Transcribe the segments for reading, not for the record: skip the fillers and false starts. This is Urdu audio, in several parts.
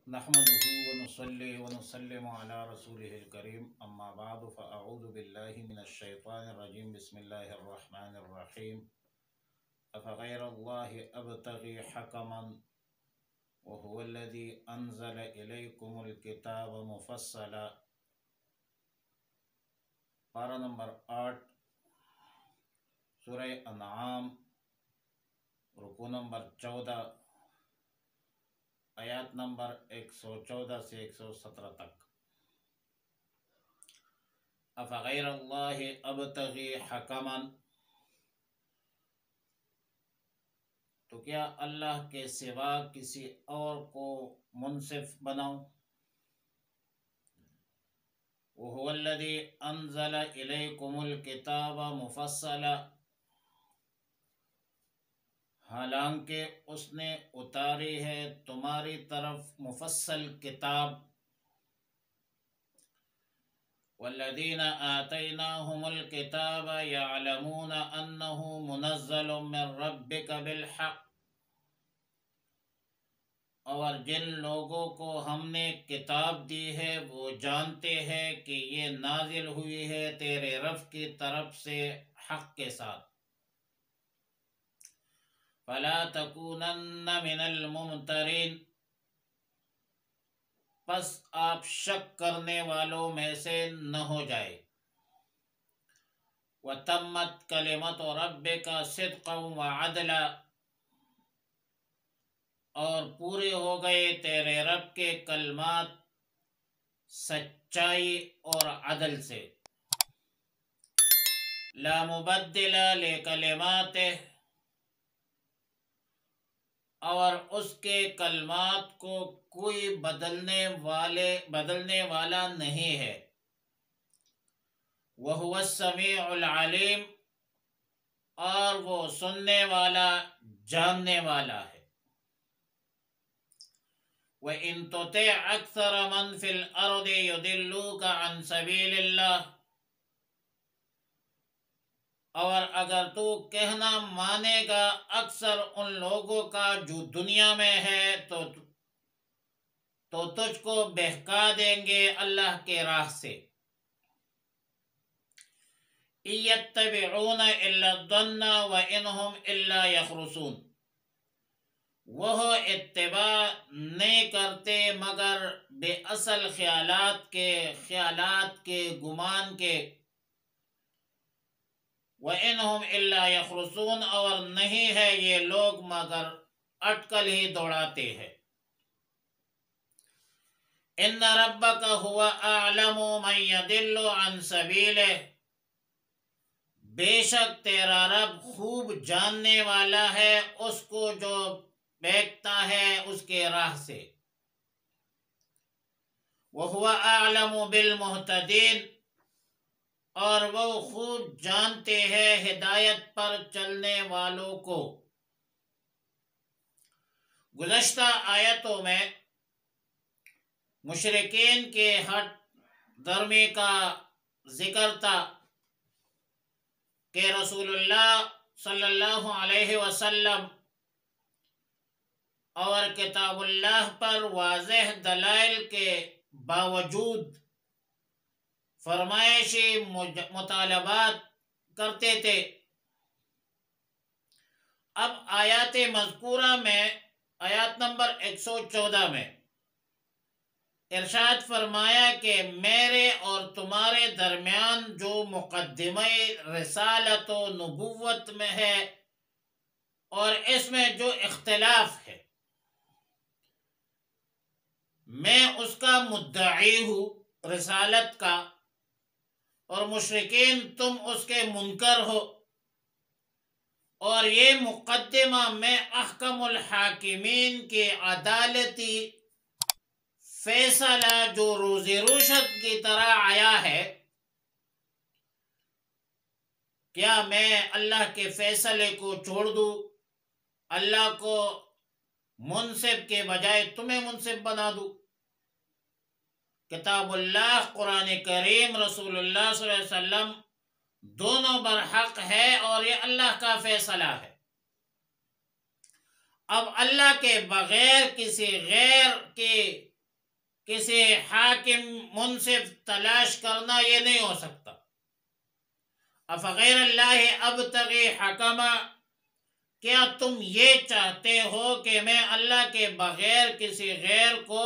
نحمده ونصلي ونسلم على رسوله الكريم اما بعد فاعوذ بالله من الشيطان الرجيم بسم الله الرحمن الرحيم افغير الله ابتغي حكما وهو الذي انزل اليكم الكتاب مفصلا۔ پارہ نمبر 8 سورہ انعام، رکوع نمبر 14، آیات نمبر 114 سے 117 تک۔ افغیر اللہ ابتغی حکما، تو کیا اللہ کے سوا کسی اور کو منصف بناؤں؟ وَهُوَ الَّذِي أَنزَلَ إِلَيْكُمُ الْكِتَابَ مُفَصَّلًا، حالانکہ اس نے اتاری ہے تمہاری طرف مفصل کتاب۔ وَالَّذِينَ آتَيْنَاهُمُ الْكِتَابَ يَعْلَمُونَ أَنَّهُ مُنَزَّلٌ مِّن رَّبِّكَ بِالْحَقِّ، اور جن لوگوں کو ہم نے کتاب دی ہے وہ جانتے ہیں کہ یہ نازل ہوئی ہے تیرے رب کی طرف سے حق کے ساتھ۔ فَلَا تَكُونَنَّ مِنَ الْمُمْتَرِينَ، پس آپ شک کرنے والوں میں سے نہ ہو جائے۔ وَتَمَّتْ كَلِمَةُ رَبِّكَ صِدْقًا وَعَدْلًا، اور پورے ہو گئے تیرے رب کے کلمات سچائی اور عدل سے۔ لا مبدل لکلماتہ، اور اس کے کلمات کو کوئی بدلنے والا نہیں ہے۔ وَهُوَ السَّمِيعُ الْعَلِيمُ، اور وہ سننے والا جاننے والا ہے۔ وَإِن تُطِعْ أَكْثَرَ مَنْ فِي الْأَرْضِ يُضِلُّوكَ عَنْ سَبِيلِ اللَّهِ، اور اگر تو کہنا مانے گا اکثر ان لوگوں کا جو دنیا میں ہے تو تجھ کو بہکا دیں گے اللہ کے راہ سے۔ إِن يَتَّبِعُونَ إِلَّا الظَّنَّ وَإِنْ هُمْ إِلَّا يَخْرُصُونَ، وہ اتباع نہیں کرتے مگر بے اصل خیالات کے گمان کے۔ وَإِنْ هُمْ إِلَّا يَخْرُصُونَ، اور نہیں ہے یہ لوگ مگر اٹکل ہی دوڑاتے ہیں۔ إِنَّ رَبَّكَ هُوَ أَعْلَمُ مَن يَضِلُّ عَن سَبِيلِهِ، بے شک تیرا رب خوب جاننے والا ہے اس کو جو بہکتا ہے اس کے راہ سے۔ وَهُوَ أَعْلَمُ بِالْمُهْتَدِينَ، اور وہ خوب جانتے ہیں ہدایت پر چلنے والوں کو۔ گزشتہ آیتوں میں مشرکین کے ہٹ درمی کا ذکر تھا کہ رسول اللہ صلی اللہ علیہ وسلم اور کتاب اللہ پر واضح دلائل کے باوجود فرمائشی مطالبات کرتے تھے۔ اب آیات مذکورہ میں آیات نمبر 114 میں ارشاد فرمایا کہ میرے اور تمہارے درمیان جو مقدمہ رسالت و نبوت میں ہے اور اس میں جو اختلاف ہے، میں اس کا مدعی ہوں رسالت کا، اور مشرکین تم اس کے منکر ہو، اور یہ مقدمہ میں احکم الحاکمین کے عدالتی فیصلہ جو روز روشن کی طرح آیا ہے، کیا میں اللہ کے فیصلے کو چھوڑ دوں، اللہ کو منصف کے بجائے تمہیں منصف بنا دوں؟ کتاب اللہ قرآن کریم رسول اللہ صلی اللہ علیہ وسلم دونوں برحق ہے اور یہ اللہ کا فیصلہ ہے۔ اب اللہ کے بغیر کسی غیر کے کسی حاکم منصف تلاش کرنا یہ نہیں ہو سکتا۔ افغیر اللہ ابتغی حکما، کیا تم یہ چاہتے ہو کہ میں اللہ کے بغیر کسی غیر کو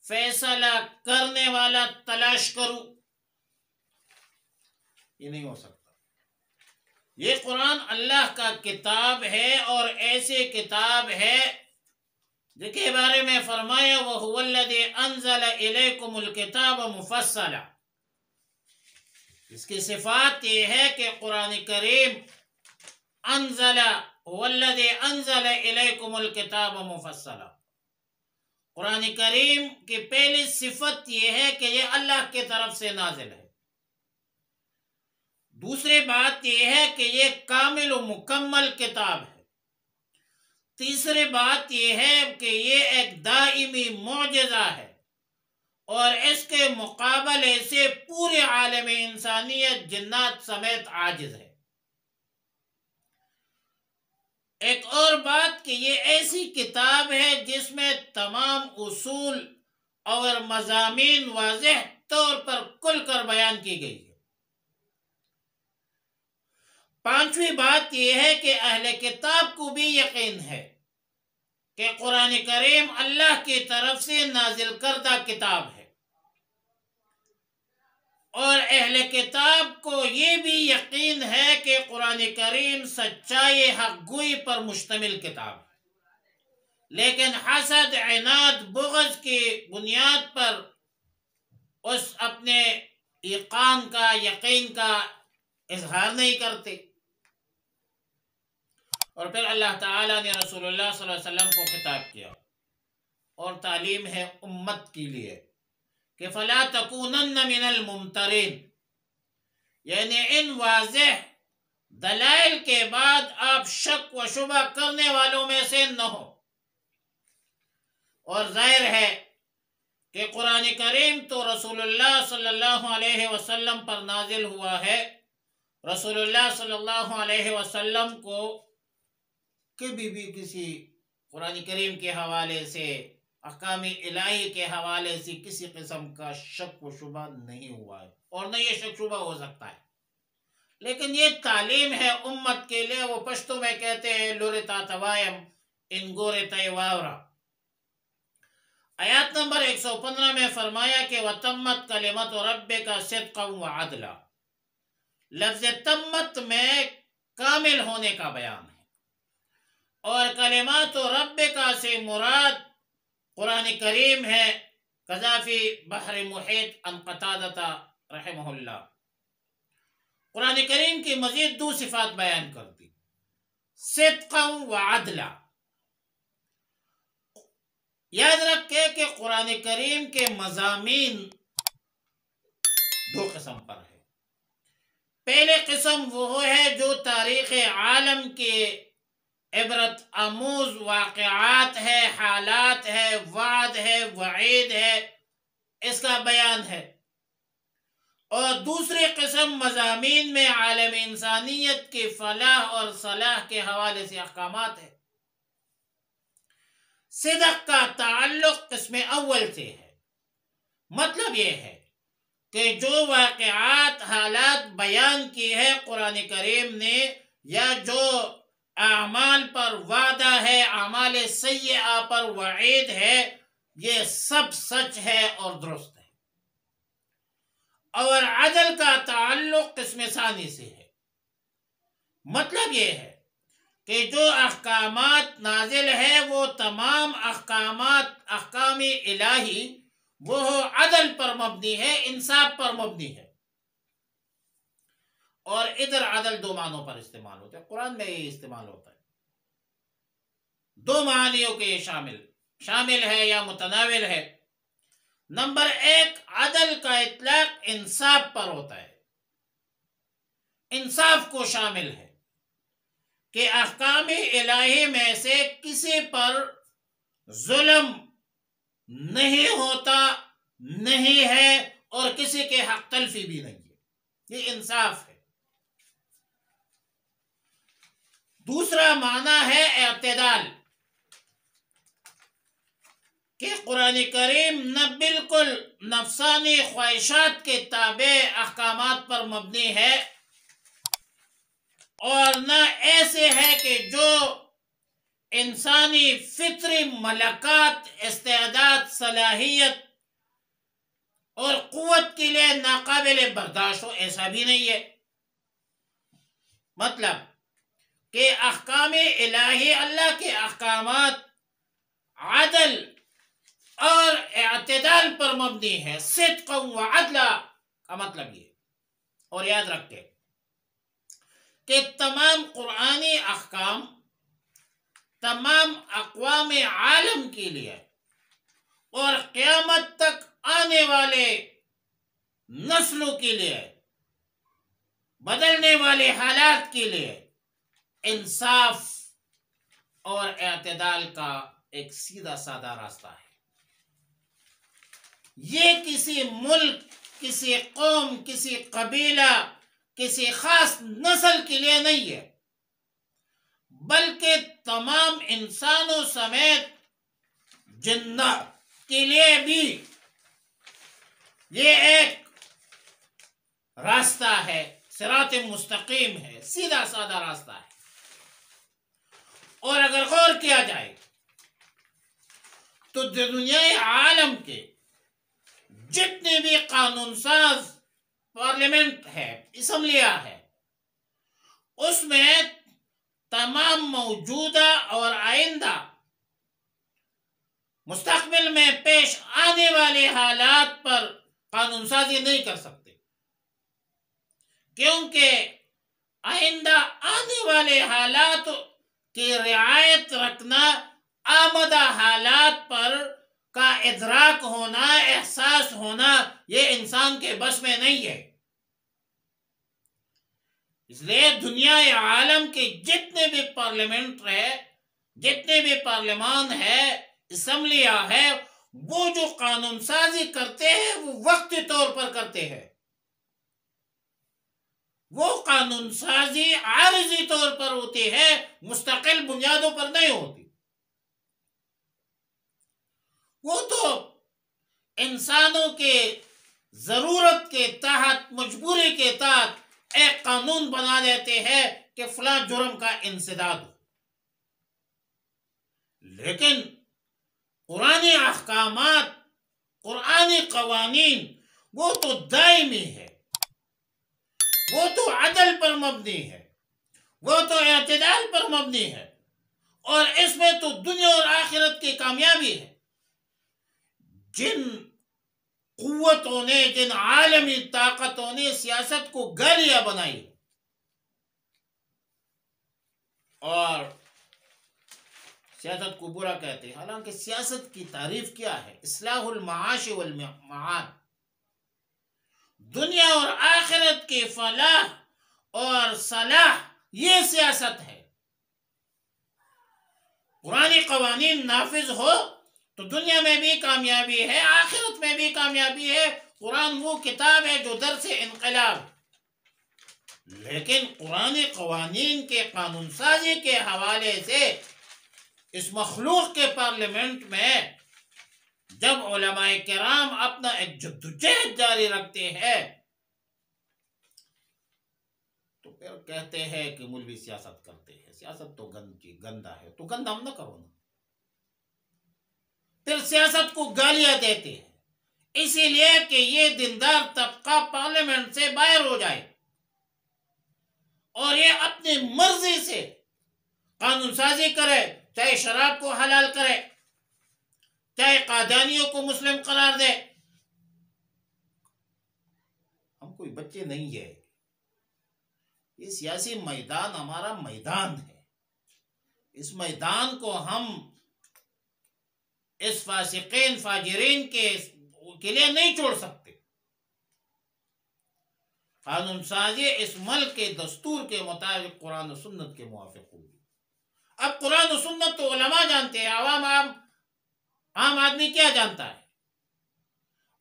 فیصلہ کرنے والا تلاش کروں؟ یہ نہیں ہو سکتا۔ یہ قرآن اللہ کا کتاب ہے، اور ایسی کتاب ہے جس کے بارے میں فرمایا وَهُوَ الَّذِي أَنزَلَ إِلَيْكُمُ الْكِتَابَ مُفَصَّلًا۔ اس کی صفات یہ ہے کہ قرآن کریم هُوَ الَّذِي أَنزَلَ إِلَيْكُمُ الْكِتَابَ مُفَصَّلًا، قرآن کریم کی پہلی صفت یہ ہے کہ یہ اللہ کی طرف سے نازل ہے۔ دوسری بات یہ ہے کہ یہ کامل و مکمل کتاب ہے۔ تیسری بات یہ ہے کہ یہ ایک دائمی معجزہ ہے، اور اس کے مقابلے سے پورے عالم انسانیت جنات سمیت عاجز ہے۔ ایک اور بات کہ یہ ایسی کتاب ہے جس میں تمام اصول اور مضامین واضح طور پر کھل کر بیان کی گئی ہے۔ پانچویں بات یہ ہے کہ اہل کتاب کو بھی یقین ہے کہ قرآن کریم اللہ کی طرف سے نازل کردہ کتاب ہے، اور اہل کتاب کو یہ بھی یقین ہے کہ قرآن کریم سچائی حق گوئی پر مشتمل کتاب ہے، لیکن حسد، عناد، بغض کی بنیاد پر اس اپنے ایقان کا، یقین کا اظہار نہیں کرتے۔ اور پھر اللہ تعالیٰ نے رسول اللہ صلی اللہ علیہ وسلم کو خطاب کیا، اور تعلیم ہے امت کے لیے کہ فَلَا تَكُونَنَّ مِنَ الْمُمْتَرِينَ، یعنی ان واضح دلائل کے بعد آپ شک و شبہ کرنے والوں میں سے نہ ہو۔ اور ظاہر ہے کہ قرآن کریم تو رسول اللہ صلی اللہ علیہ وسلم پر نازل ہوا ہے۔ رسول اللہ صلی اللہ علیہ وسلم کو کبھی بھی کسی قرآن کریم کے حوالے سے، احکام الہی کے حوالے سے کسی قسم کا شک و شبہ نہیں ہوا ہے، اور نہ یہ شک شبہ ہو سکتا ہے۔ لیکن یہ تعلیم ہے امت کے لیے۔ وہ پشتو میں کہتے ہیں لورتا توایم ان گورتا واورا۔ آیات نمبر 115 میں فرمایا کہ وَتَمَّتْ كَلِمَةُ رَبِّكَ صِدْقًا وَعَدْلًا۔ لفظ تمت میں کامل ہونے کا بیان ہے، اور کلمات ربک سے مراد قرآن کریم ہے۔ قذافی بحر محیط عن قتادہ رحمہ اللہ قرآن کریم کی مزید دو صفات بیان کرتی، صدقا وعدلا۔ یاد رکھے کہ قرآن کریم کے مضامین دو قسم پر ہے۔ پہلے قسم وہ ہے جو تاریخ عالم کے عبرت آموز واقعات ہے، حالات ہے، وعد ہے، وعید ہے، اس کا بیان ہے۔ اور دوسری قسم مضامین میں عالم انسانیت کی فلاح اور صلاح کے حوالے سے احکامات ہے۔ صدق کا تعلق قسم اول سے ہے، مطلب یہ ہے کہ جو واقعات، حالات بیان کی ہے قرآن کریم نے، یا جو اعمال پر وعدہ ہے، اعمال سیئہ پر وعید ہے، یہ سب سچ ہے اور درست ہے۔ اور عدل کا تعلق قسم ثانی سے ہے، مطلب یہ ہے کہ جو احکامات نازل ہے وہ تمام احکامات، احکام الہی، وہ عدل پر مبنی ہے، انصاف پر مبنی ہے۔ اور ادھر عدل دو معنوں پر استعمال ہوتا ہے، قرآن میں یہ استعمال ہوتا ہے، دو معنیوں کے شامل ہے یا متناول ہے۔ نمبر ایک، عدل کا اطلاق انصاف پر ہوتا ہے، انصاف کو شامل ہے کہ احکام الہی میں سے کسی پر ظلم نہیں ہوتا، نہیں ہے، اور کسی کے حق تلفی بھی نہیں ہے، یہ انصاف ہے۔ دوسرا معنی ہے اعتدال۔ کہ قرآن کریم نہ بالکل نفسانی خواہشات کے تابع احکامات پر مبنی ہے اور نہ ایسے ہے کہ جو انسانی فطری ملکات، استعداد، صلاحیت اور قوت کے لیے ناقابل برداشت ہو، ایسا بھی نہیں ہے۔ مطلب کہ احکام الہی، اللہ کے احکامات عدل اور اعتدال پر مبنی ہے، صدق و عدل کا مطلب یہ۔ اور یاد رکھیں کہ تمام قرآنی احکام تمام اقوام عالم کے لیے اور قیامت تک آنے والے نسلوں کے لیے، بدلنے والے حالات کے لیے انصاف اور اعتدال کا ایک سیدھا سادہ راستہ ہے۔ یہ کسی ملک، کسی قوم، کسی قبیلہ، کسی خاص نسل کے لیے نہیں ہے، بلکہ تمام انسانوں سمیت جنات کے لیے بھی یہ ایک راستہ ہے، صراط مستقیم ہے، سیدھا سادہ راستہ ہے۔ اور اگر غور کیا جائے تو دنیا عالم کے جتنے بھی قانون ساز پارلیمنٹ ہے، اسمبلیاں ہے، اس میں تمام موجودہ اور آئندہ مستقبل میں پیش آنے والے حالات پر قانون سازی نہیں کر سکتے، کیونکہ آئندہ آنے والے حالات کی رعایت رکھنا، آمدہ حالات پر کا ادراک ہونا، احساس ہونا، یہ انسان کے بس میں نہیں ہے۔ اس لیے دنیا عالم کے جتنے بھی پارلیمنٹ ہے، جتنے بھی پارلیمان ہے، اسمبلیاں ہے، وہ جو قانون سازی کرتے ہیں وہ وقتی طور پر کرتے ہیں، وہ قانون سازی عارضی طور پر ہوتی ہے، مستقل بنیادوں پر نہیں ہوتی۔ وہ تو انسانوں کے ضرورت کے تحت، مجبوری کے تحت ایک قانون بنا دیتے ہیں کہ فلاں جرم کا انسداد ہو، لیکن قرآنی احکامات، قرآنی قوانین وہ تو دائمی ہے، وہ تو عدل پر مبنی ہے، وہ تو اعتدال پر مبنی ہے، اور اس میں تو دنیا اور آخرت کی کامیابی ہے۔ جن قوتوں نے، جن عالمی طاقتوں نے سیاست کو گالیاں بنائی اور سیاست کو برا کہتے ہیں، حالانکہ سیاست کی تعریف کیا ہے؟ اصلاح المعاش والمعاد، دنیا اور آخرت کی فلاح اور صلاح، یہ سیاست ہے۔ قرآنی قوانین نافذ ہو تو دنیا میں بھی کامیابی ہے، آخرت میں بھی کامیابی ہے۔ قرآن وہ کتاب ہے جو درس انقلاب، لیکن قرآنی قوانین کے قانون سازی کے حوالے سے اس مخلوق کے پارلیمنٹ میں جب علماء کرام اپنا ایک جدوجہد جاری رکھتے ہیں تو پھر کہتے ہیں کہ مولوی سیاست کرتے ہیں، سیاست تو گندا ہے، تو گندا ہم نہ کرو نا۔ پھر سیاست کو گالیاں دیتے ہیں اسی لیے کہ یہ دیندار طبقہ پارلیمنٹ سے باہر ہو جائے اور یہ اپنی مرضی سے قانون سازی کرے، چاہے شراب کو حلال کرے، چاہے قادیانیوں کو مسلم قرار دے۔ ہم کوئی بچے نہیں ہے، یہ سیاسی میدان ہمارا میدان ہے، اس میدان کو ہم اس فاسقین فاجرین کے لیے نہیں چھوڑ سکتے۔ قانون سازی اس ملک کے دستور کے مطابق قرآن و سنت کے موافق ہوگی۔ اب قرآن و سنت تو علماء جانتے ہیں، عام آدمی کیا جانتا ہے؟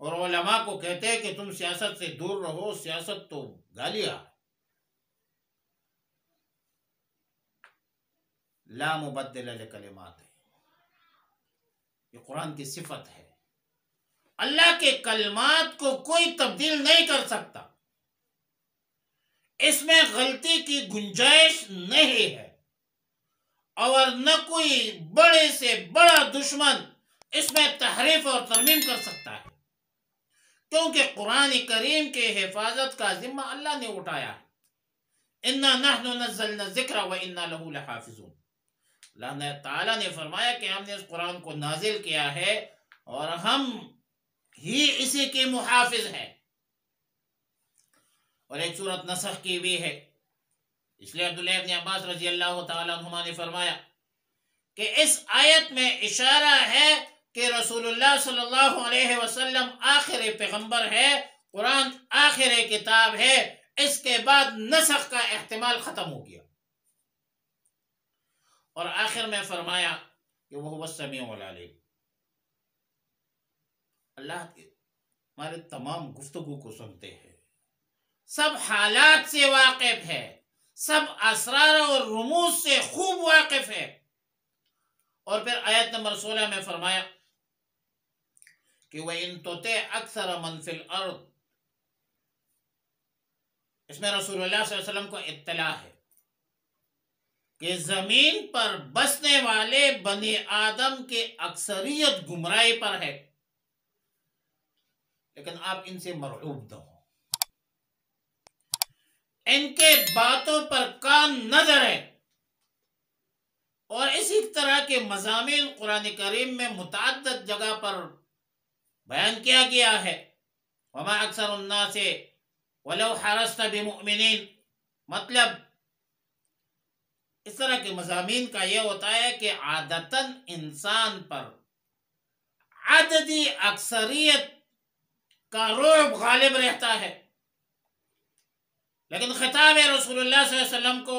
اور علماء کو کہتے ہیں کہ تم سیاست سے دور رہو، سیاست تو گالیاں، لا مبدل لکلمات ہے۔ یہ قرآن کی صفت ہے. اللہ کے کلمات کو کوئی تبدیل نہیں کر سکتا، اس میں غلطی کی گنجائش نہیں ہے، اور نہ کوئی بڑے سے بڑا دشمن اس میں تحریف اور ترمیم کر سکتا ہے، کیونکہ قرآن کریم کے حفاظت کا ذمہ اللہ نے اٹھایا ہے. اِنَّا نَحْنُ نَزَّلْنَا الذِّكْرَ وَإِنَّا لَهُ لَحَافِظُونَ. اللہ تعالیٰ نے فرمایا کہ ہم نے اس قرآن کو نازل کیا ہے اور ہم ہی اسی کے محافظ ہیں. اور ایک صورت نسخ کی بھی ہے، اس لیے عبداللہ ابن عباس رضی اللہ تعالیٰ عنہما نے فرمایا کہ اس آیت میں اشارہ ہے کہ رسول اللہ صلی اللہ علیہ وسلم آخر پیغمبر ہے، قرآن آخر کتاب ہے، اس کے بعد نسخ کا احتمال ختم ہو گیا. اور آخر میں فرمایا کہ وہ السمیع العلیم. اللہ ہمارے تمام گفتگو کو سنتے ہیں، سب حالات سے واقف ہے، سب اسرار اور رموز سے خوب واقف ہے. اور پھر آیت نمبر 16 میں فرمایا کہ وَإِن تُطِعْ أَكْثَرَ مَنْ فِي الْأَرْضِ. اس میں رسول اللہ صلی اللہ علیہ وسلم کو اطلاع ہے کہ زمین پر بسنے والے بنی آدم کی اکثریت گمراہی پر ہے، لیکن آپ ان سے مرعوب نہ ہو، ان کے باتوں پر کان نہ دھریں. اور اسی طرح کے مضامین قرآن کریم میں متعدد جگہ پر بیان کیا گیا ہے. وَمَا أَكْثَرُ النَّاسِ وَلَوْ حَرَصْتَ بِمُؤْمِنِينَ. مطلب اس طرح کے مضامین کا یہ ہوتا ہے کہ عادتاً انسان پر عددی اکثریت کا رعب غالب رہتا ہے، لیکن خطاب ہے رسول اللہ صلی اللہ علیہ وسلم کو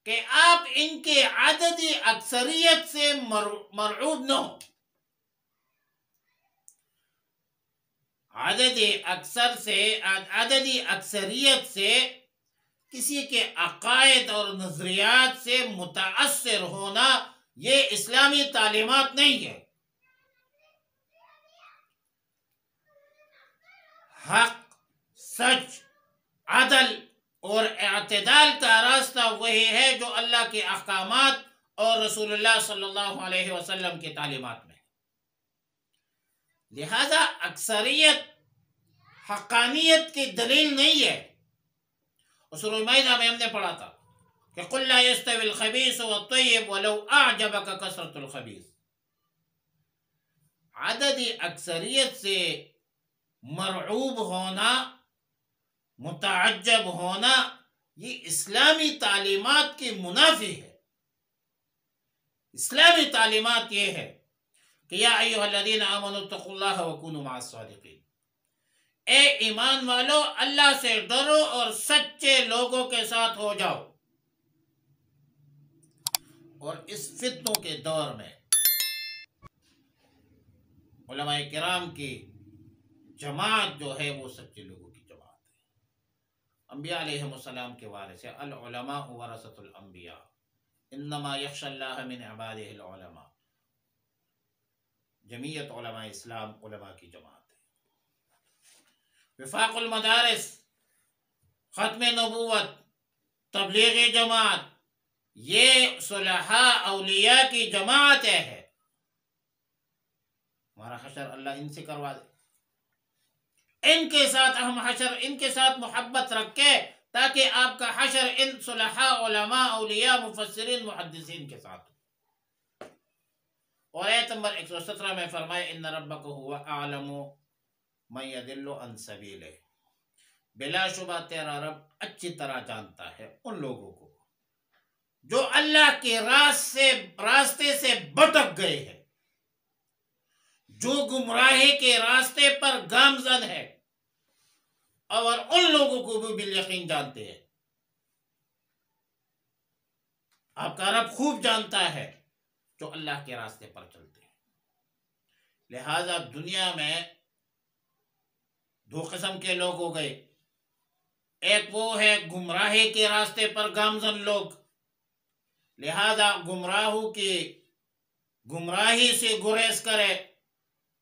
کہ آپ ان کے عددی اکثریت سے مرعوب نہ ہو. عددی اکثریت سے کسی کے عقائد اور نظریات سے متاثر ہونا یہ اسلامی تعلیمات نہیں ہے. حق، سچ، عدل اور اعتدال کا راستہ وہی ہے جو اللہ کے احکامات اور رسول اللہ صلی اللہ علیہ وسلم کی تعلیمات میں. لہذا اکثریت حقانیت کی دلیل نہیں ہے. سورہ مائدہ میں ہم نے پڑھا تھا کہ قُلْ لَا يَسْتَوِي الْخَبِيثُ وَالطَّيِّبُ وَلَوْ أَعْجَبَكَ كَثْرَةُ الْخَبِيثِ. عددی اکثریت سے مرعوب ہونا، متعجب ہونا، یہ اسلامی تعلیمات کی منافی ہے. اسلامی تعلیمات یہ ہے کہ یا ایھا الذین آمنوا اتقوا اللہ وکونوا مع الصادقین. اے ایمان والو، اللہ سے ڈرو اور سچے لوگوں کے ساتھ ہو جاؤ. اور اس فتنوں کے دور میں علماء کرام کی جماعت جو ہے وہ سچے لوگوں کی جماعت ہے. انبیاء علیہ السلام کے وارث ہے. العلماء ورثۃ الانبیاء انما یخشی اللہ من عبادہ العلماء. جمعیت علماء اسلام علماء کی جماعت ہے. وفاق المدارس، ختم نبوت، تبلیغی جماعت، یہ صلحاء اولیاء کی جماعت ہے. ہمارا حشر اللہ ان سے کروا دے، ان کے ساتھ ہم حشر، ان کے ساتھ محبت رکھے تاکہ آپ کا حشر ان صلحاء علماء اولیاء مفسرین محدثین کے ساتھ. اور آیت نمبر 117 میں فرمائے ان ربک هو اعلم من یضل عن سبیلہ. بلا شبہ تیرا رب اچھی طرح جانتا ہے ان لوگوں کو جو اللہ کے راستے سے بھٹک گئے ہیں، جو گمراہی کے راستے پر گامزن ہے، اور ان لوگوں کو بھی بالیقین جانتے ہیں. آپ کا رب خوب جانتا ہے جو اللہ کے راستے پر چلتے ہیں. لہذا دنیا میں دو قسم کے لوگ ہو گئے. ایک وہ ہے گمراہی کے راستے پر گامزن لوگ، لہذا گمراہوں کی گمراہی سے گریز کرے،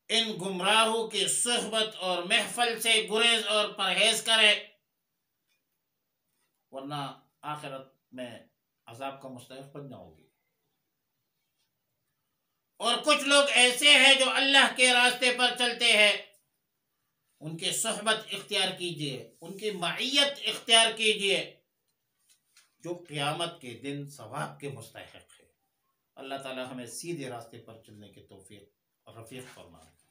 ان گمراہوں کی صحبت اور محفل سے گریز اور پرہیز کرے، ورنہ آخرت میں عذاب کا مستحق بن جاؤ گی۔ اور کچھ لوگ ایسے ہیں جو اللہ کے راستے پر چلتے ہیں، ان کی صحبت اختیار کیجئے، ان کی معیت اختیار کیجئے، جو قیامت کے دن ثواب کے مستحق ہے۔ اللہ تعالی ہمیں سیدھے راستے پر چلنے کی توفیق رفیق فرمائے۔